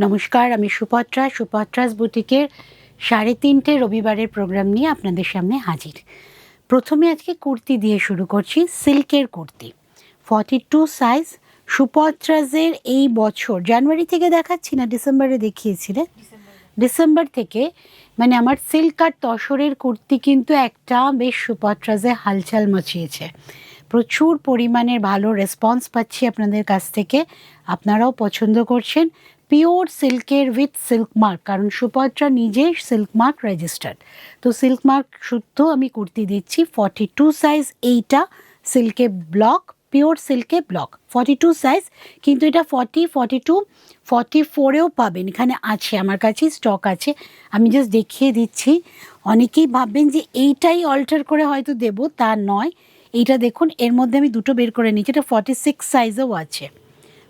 নমস্কার, আমি সুপত্রা। সুপত্রাস বুটিকের 3:30 রবিবারের প্রোগ্রাম নিয়ে আপনাদের সামনে হাজির। প্রথমে আজকে কুর্তি দিয়ে শুরু করছি, সিল্কের কুর্তি 42 সাইজ। সুপত্রাসের এই বছর জানুয়ারি থেকে দেখাচ্ছি না, ডিসেম্বরে দেখিয়েছিলে, ডিসেম্বর থেকে মানে আমার সিল্ক আর তসরের কুর্তি কিন্তু একটা বেশ সুপত্রাসে হালচাল মচিয়েছে। প্রচুর পরিমাণের ভালো রেসপন্স পাচ্ছি আপনাদের কাছ থেকে, আপনারাও পছন্দ করছেন। পিওর সিল্কের উইথ সিল্ক মার্ক, কারণ সুপত্রা নিজে সিল্ক মার্ক রেজিস্টার্ড, তো সিল্ক মার্ক শুদ্ধ আমি কুর্তি দিচ্ছি 42 সাইজ। এইটা সিল্কে ব্লক, পিওর সিল্কে ব্লক 42 সাইজ, কিন্তু এটা 40, 42, 44-এও পাবেন, এখানে আছে, আমার কাছেই স্টক আছে। আমি জাস্ট দেখিয়ে দিচ্ছি। অনেকেই ভাববেন যে এইটাই অল্টার করে হয়তো দেব, তা নয়। এইটা দেখুন, এর মধ্যে আমি দুটো বের করে নিচ্ছি, এটা 46 সাইজেও আছে,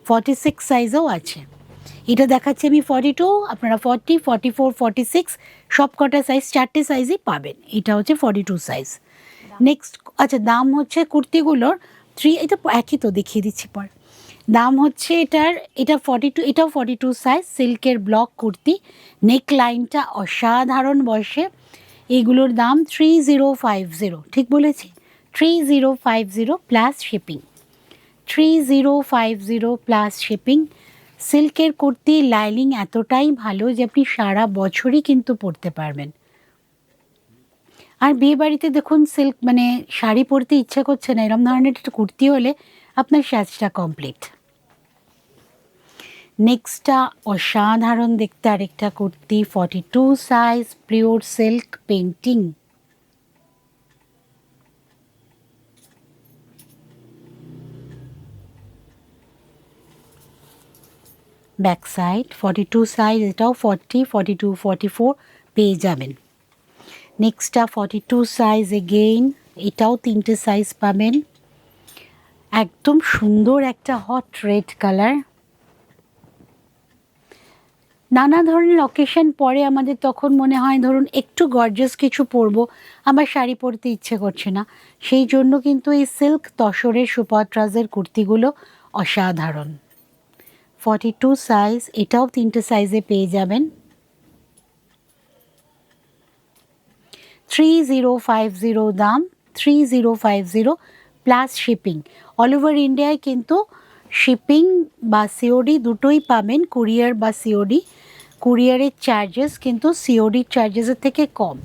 46 সাইজেও আছে। এটা দেখাচ্ছি আমি 42, আপনারা 40, 44, 46 সব কটা সাইজ, 4টে সাইজই পাবেন। এটা হচ্ছে 42 সাইজ। নেক্সট, আচ্ছা দাম হচ্ছে কুর্তিগুলোর এটা একই তো দেখিয়ে দিচ্ছি পর। দাম হচ্ছে এটা 42, এটাও 42 সাইজ, সিল্কের ব্লক কুর্তি, নেক লাইনটা অসাধারণ বসে। এইগুলোর দাম 3050, ঠিক বলেছি, 3050 প্লাস শিপিং, 3050 প্লাস শিপিং। সিল্কের কুর্তি লাইনিং এতটাই ভালো যে আপনি সারা বছরই কিন্তু পরতে পারবেন। আর বিয়ে বাড়িতে দেখুন সিল্ক মানে শাড়ি পরতে ইচ্ছা করছে না, এরকম ধরনের একটা কুর্তি হলে আপনার সাজটা কমপ্লিট। নেক্সটটা অসাধারণ দেখতে আরেকটা kurti 42 size, pure silk painting. Back side 42 size, এটাও 40, 42, 44 পেয়ে যাবেন। নেক্সটটা 42 সাইজ এগেইন, এটাও 3টে সাইজ পাবেন। একদম সুন্দর একটা হট রেড কালার। নানা ধরনের অকেশন পরে আমাদের তখন মনে হয় ধরুন একটু গর্জাস কিছু পরবো, আমার শাড়ি পরতে ইচ্ছে করছে না, সেই জন্য কিন্তু এই সিল্ক তসরের সুপত্রাসের কুর্তিগুলো অসাধারণ। 42 সাইজ, এটাও 3টে সাইজে পেয়ে যাবেন। 3050 দাম, 3050 প্লাস শিপিং। অল ওভার ইন্ডিয়ায় কিন্তু শিপিং বা সিওডি দুটোই পাবেন, কুরিয়ার বা সিওডি। কুরিয়ারের চার্জেস কিন্তু সিওডির চার্জেসের থেকে কম।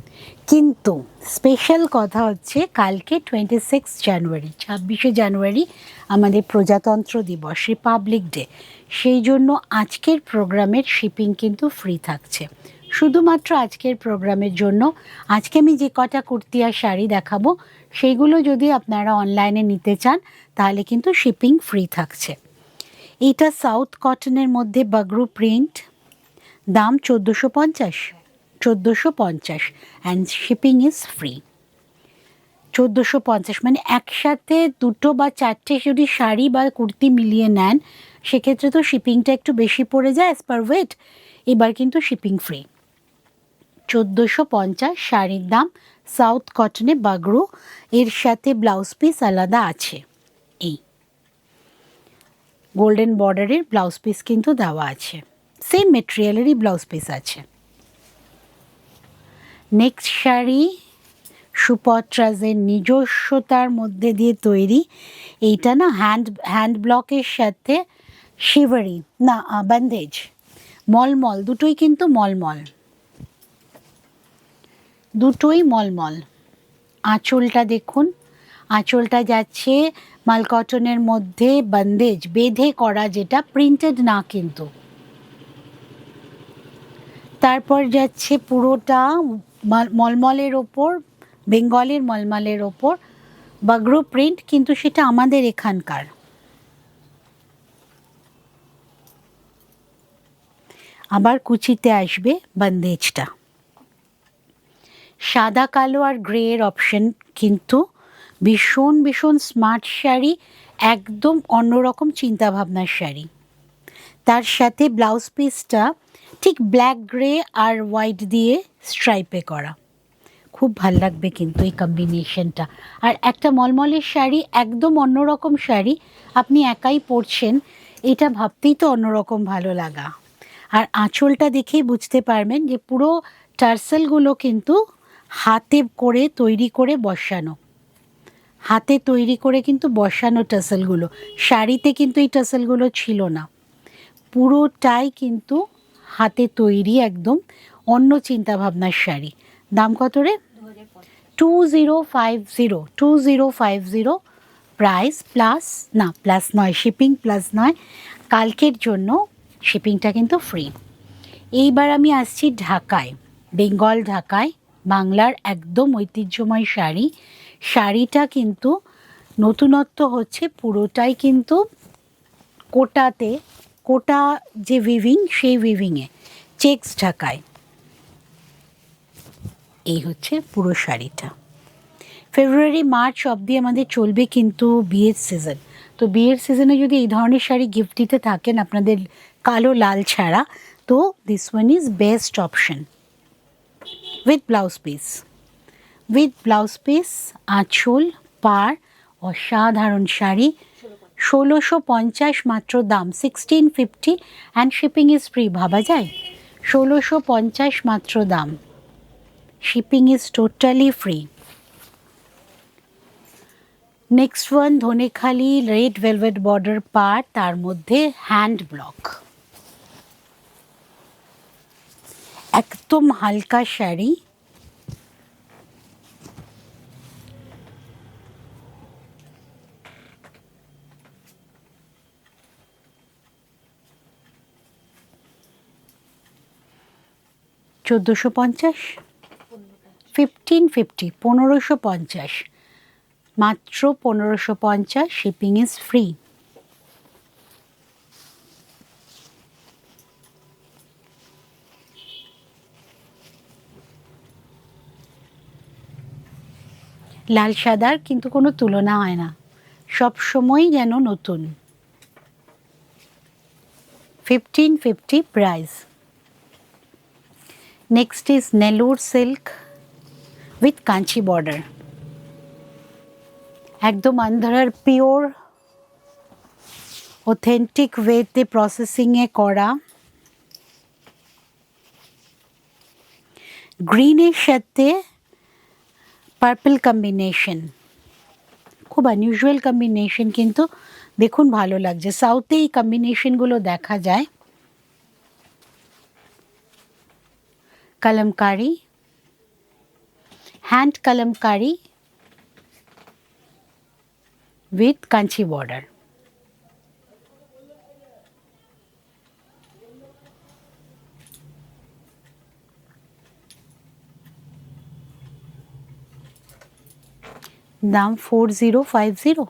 কিন্তু স্পেশাল কথা হচ্ছে কালকে 26 জানুয়ারি, 26শে জানুয়ারি আমাদের প্রজাতন্ত্র দিবস, রিপাবলিক ডে, সেই জন্য আজকের প্রোগ্রামের শিপিং কিন্তু ফ্রি থাকছে, শুধুমাত্র আজকের প্রোগ্রামের জন্য। আজকে আমি যে কটা কুর্তি আর শাড়ি দেখাবো সেইগুলো যদি আপনারা অনলাইনে নিতে চান তাহলে কিন্তু শিপিং ফ্রি থাকছে। এটা সাউথ কটনের মধ্যে বাগরু প্রিন্ট, দাম 1450, 1450 অ্যান্ড শিপিং ইজ ফ্রি। 1450 মানে একসাথে দুটো বা চারটে যদি শাড়ি বা কুর্তি মিলিয়ে নেন সেক্ষেত্রে তো শিপিংটা একটু বেশি পড়ে যায় অ্যাজ পার ওয়েট, এবার কিন্তু শিপিং ফ্রি। 1450 শাড়ির দাম, সাউথ কটনে বাগরু, এর সাথে ব্লাউজ পিস আলাদা আছে, এই গোল্ডেন বর্ডারের ব্লাউজ পিস কিন্তু দেওয়া আছে, সেম মেটেরিয়ালেরই ব্লাউজ পিস আছে। নেক্সট শাড়ি সুপত্রাসের নিজস্বতার মধ্যে দিয়ে তৈরি, এইটা না হ্যান্ড ব্লকের সাথে শিভারি না ব্যান্ডেজ, মলমল দুটোই কিন্তু মলমল, দুটোই মলমল। আঁচলটা দেখুন, আঁচলটা যাচ্ছে মাল কটনের মধ্যে বন্দেজ বেঁধে করা, যেটা প্রিন্টেড না কিন্তু। তারপর যাচ্ছে পুরোটা মলমলের ওপর, বেঙ্গলের মলমলের ওপর বাগরু প্রিন্ট, কিন্তু সেটা আমাদের এখানকার। আবার কুচিতে আসবে বন্দেজটা। সাদা কালো আর গ্রে এর অপশন, কিন্তু ভীষণ ভীষণ স্মার্ট শাড়ি, একদম অন্যরকম চিন্তাভাবনার শাড়ি। তার সাথে ব্লাউজ পিসটা ঠিক ব্ল্যাক গ্রে আর হোয়াইট দিয়ে স্ট্রাইপে করা, খুব ভাল লাগবে কিন্তু এই কম্বিনেশনটা। আর একটা মলমলের শাড়ি, একদম অন্যরকম শাড়ি, আপনি একাই পরছেন, এটা ভাবতেই তো অন্যরকম ভালো লাগা। আর আঁচলটা দেখেই বুঝতে পারবেন যে পুরো টার্সেলগুলো কিন্তু হাতে করে তৈরি করে বসানো, হাতে তৈরি করে কিন্তু বসানো টার্সেলগুলো। শাড়িতে কিন্তু এই টার্সেলগুলো ছিল না, পুরোটাই কিন্তু হাতে তৈরি, একদম অন্য চিন্তাভাবনার শাড়ি। দাম কত রে? 2050, 2050 প্রাইস, প্লাস না প্লাস নয়, শিপিং প্লাস নয়, কালকের জন্য শিপিংটা কিন্তু ফ্রি। এইবার আমি আসছি ঢাকায়, বেঙ্গল ঢাকায়, বাংলার একদম ঐতিহ্যময় শাড়ি। শাড়িটা কিন্তু নতুনত্ব হচ্ছে, পুরোটাই কিন্তু কোটাতে, কোটা যে উইভিং, সেই উইভিংয়ে চেকস ঢাকায়। এই হচ্ছে পুরো শাড়িটা। ফেব্রুয়ারি মার্চ অবধি আমাদের চলবে কিন্তু বিয়ের সিজন। তো বিয়ের সিজনে যদি এই ধরনের শাড়ি গিফট দিতে থাকেন আপনাদের কালো লাল ছাড়া, তো this one is best option. With blouse piece, with blouse piece, আঁচল, পাড়, অসাধারণ শাড়ি। 1650 মাত্র দাম, 1650 অ্যান্ড শিপিং ইজ ফ্রি। ভাবা যায়? 1650 মাত্র দাম, shipping is totally free. Next one Dhanekhali red velvet border পার, তার মধ্যে হ্যান্ড ব্লক, একদম হালকা শাড়ি। $1450, 1550, 1550, মাত্র 1550, শিপিং ইজ ফ্রি। লাল সাদার কিন্তু কোনো তুলনা হয় না, সব সময় যেন নতুন। 1550 price. Next is Nellore silk with Kanchi border, একদম আন্ধারার পিওর অথেন্টিক ওয়েতে প্রসেসিংয়ে করা, গ্রিনের সাথে পার্পল কম্বিনেশন, খুব আনইউজুয়াল কম্বিনেশন, কিন্তু দেখুন ভালো লাগছে। সাউথে এই কম্বিনেশনগুলো দেখা যায়। Kalamkari, hand kalamkari with Kanchi border. দাম 4050,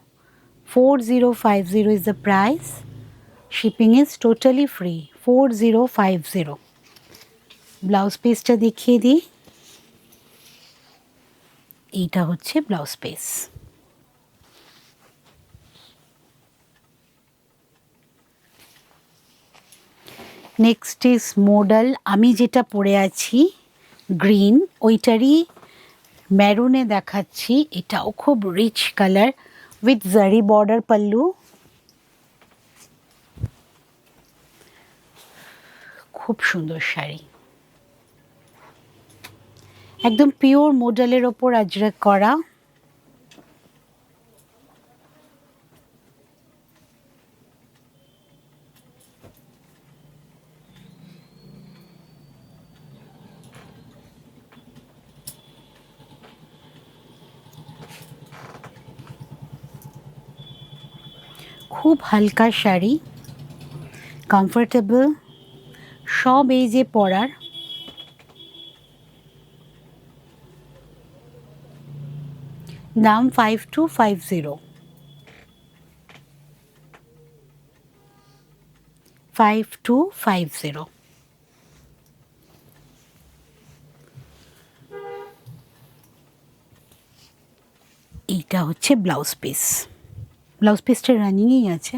4050 is the price, shipping is totally free, 4050। Blouse পিসটা দেখিয়ে দিই, এইটা হচ্ছে blouse piece. Next is model, আমি যেটা পরে আছি গ্রিন, ওইটারই মেরুনে দেখাচ্ছি, এটাও খুব রিচ কালার উইথ জারি বর্ডার পাল্লু, খুব সুন্দর শাড়ি, একদম পিওর মডেলের ওপর আজরাক করা। খুব হালকা শাড়ি, কমফোর্টেবল, সব এজে পরার। দাম 5250, 5250। এইটা হচ্ছে ব্লাউজ পিস, ব্লাউজ পিসটা রানিংয়েই আছে,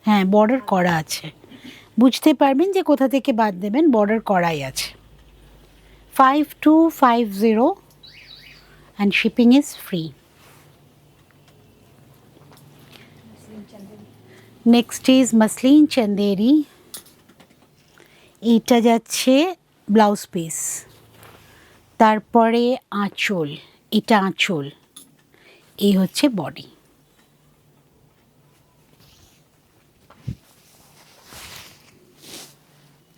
হ্যাঁ বর্ডার করা আছে, বুঝতে পারবেন যে কোথা থেকে বাদ দেবেন, বর্ডার করাই আছে। 5250 and shipping is free. Next is muslin Chanderi, এইটা যাচ্ছে ব্লাউজ পিস। তারপরে আঁচল, এটা আঁচল, এই হচ্ছে বডি।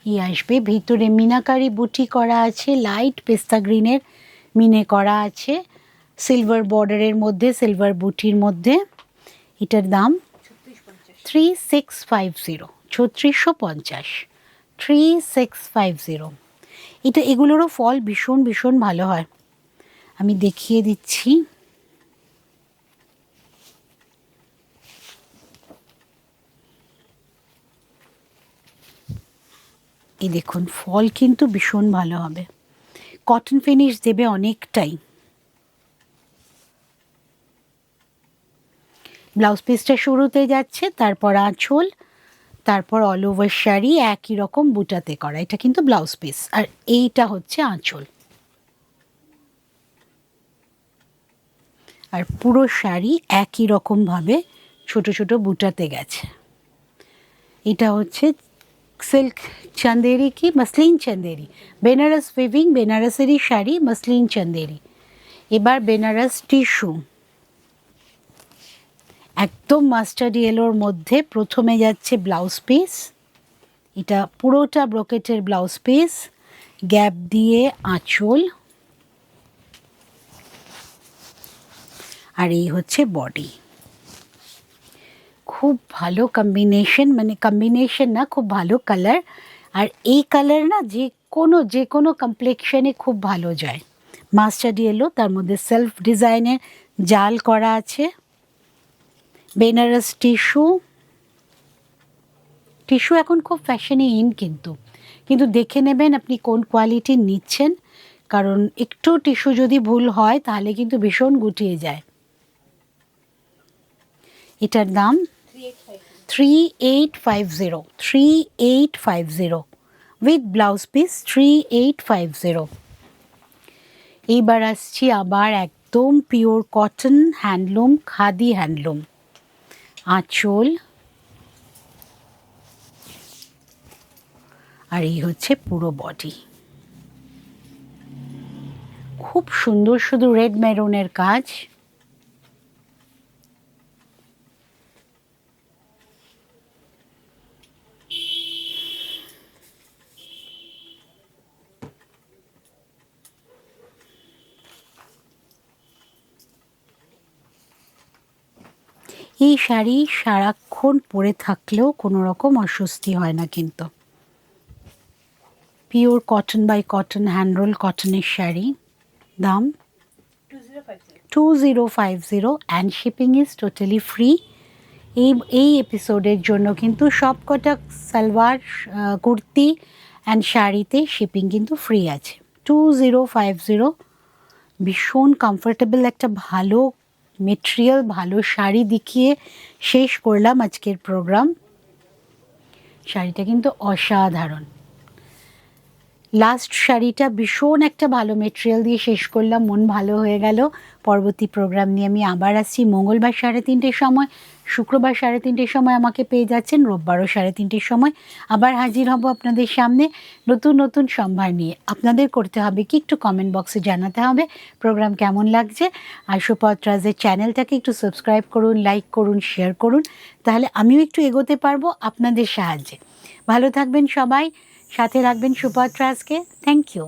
এই আসবে, ভিতরে মিনাকারি বুটি করা আছে, লাইট পেস্তা গ্রিনের মিনে করা আছে, সিলভার বর্ডারের মধ্যে, সিলভার বুটির মধ্যে। এটার দাম 3650, 3650, 3650। এটা এগুলোরও ফল ভীষণ ভীষণ ভালো হয়, আমি দেখিয়ে দিচ্ছি। এই দেখুন, ফল কিন্তু ভীষণ ভালো হবে, কটন ফিনিশ দেবে অনেকটাই। ব্লাউজ পিসটা শুরুতে যাচ্ছে, তারপর আঁচল, তারপর অল ওভার শাড়ি একই রকম বুটাতে করা। এটা কিন্তু ব্লাউজ পিস, আর এইটা হচ্ছে আঁচল। আর পুরো শাড়ি একই রকমভাবে ছোট ছোট বুটাতে গেছে। এটা হচ্ছে সিল্ক চন্দেরি কি মসলিন চন্দেরি, বেনারস উইভিং, বেনারসেরই শাড়ি, মসলিন চন্দেরি। এবার বেনারস টিস্যু, একদম মাস্টার্ড ইয়েলোর মধ্যে প্রথমে যাচ্ছে ব্লাউজ পিস। এটা পুরোটা ব্রোকেটের ব্লাউজ পিস, গ্যাপ দিয়ে আঁচল, আর এই হচ্ছে বডি। খুব ভালো কম্বিনেশন, মানে কম্বিনেশন না, খুব ভালো কালার। আর এই কালার না যে কোনো কমপ্লেক্সনে খুব ভালো যায়। মাস্টার্ড ইয়েলো, তার মধ্যে সেলফ ডিজাইনের জাল করা আছে। বেনারস টিস্যু, টিস্যু এখন খুব ফ্যাশনে ইন, কিন্তু দেখে নেবেন আপনি কোন কোয়ালিটির নিচ্ছেন, কারণ একটু টিস্যু যদি ভুল হয় তাহলে কিন্তু ভীষণ গুটিয়ে যায়। এটার দাম 3850, 3850 উইথ ব্লাউজ পিস, 3850। এইবার আসছি আবার একদম pure cotton handloom, khadi handloom. আঁচল, আর এই হচ্ছে পুরো বডি। খুব সুন্দর, শুধু রেড মেরুনের কাজ। এই শাড়ি সারাক্ষণ পরে থাকলেও কোনো রকম অস্বস্তি হয় না কিন্তু। Pure cotton by cotton, hand roll কটনের শাড়ি। দাম 2050 and shipping is totally free. এই এপিসোডের জন্য কিন্তু সব কটা সালোয়ার, কুর্তি অ্যান্ড শাড়িতে শিপিং কিন্তু ফ্রি আছে। 2050, ভীষণ কমফোর্টেবল একটা ভালো মেটেরিয়াল, ভালো শাড়ি দেখিয়ে শেষ করলাম আজকের প্রোগ্রাম। শাড়িটা কিন্তু অসাধারণ। লাস্ট শাড়িটা ভীষণ একটা ভালো মেটেরিয়াল দিয়ে শেষ করলাম, মন ভালো হয়ে গেল। পরবর্তী প্রোগ্রাম নিয়ে আমি আবার আসছি মঙ্গলবার 3:30 সময়, শুক্রবার 3:30 সময় আমাকে পেয়ে যাচ্ছেন, রোববারও 3:30 সময় আবার হাজির হব আপনাদের সামনে নতুন নতুন সম্ভার নিয়ে। আপনাদের করতে হবে কি, একটু কমেন্ট বক্সে জানাতে হবে প্রোগ্রাম কেমন লাগছে। আর সুপত্রাজের চ্যানেলটাকে একটু সাবস্ক্রাইব করুন, লাইক করুন, শেয়ার করুন, তাহলে আমিও একটু এগোতে পারবো আপনাদের সাহায্যে। ভালো থাকবেন সবাই, সাথে রাখবেন সুপত্রাজকে। Thank you.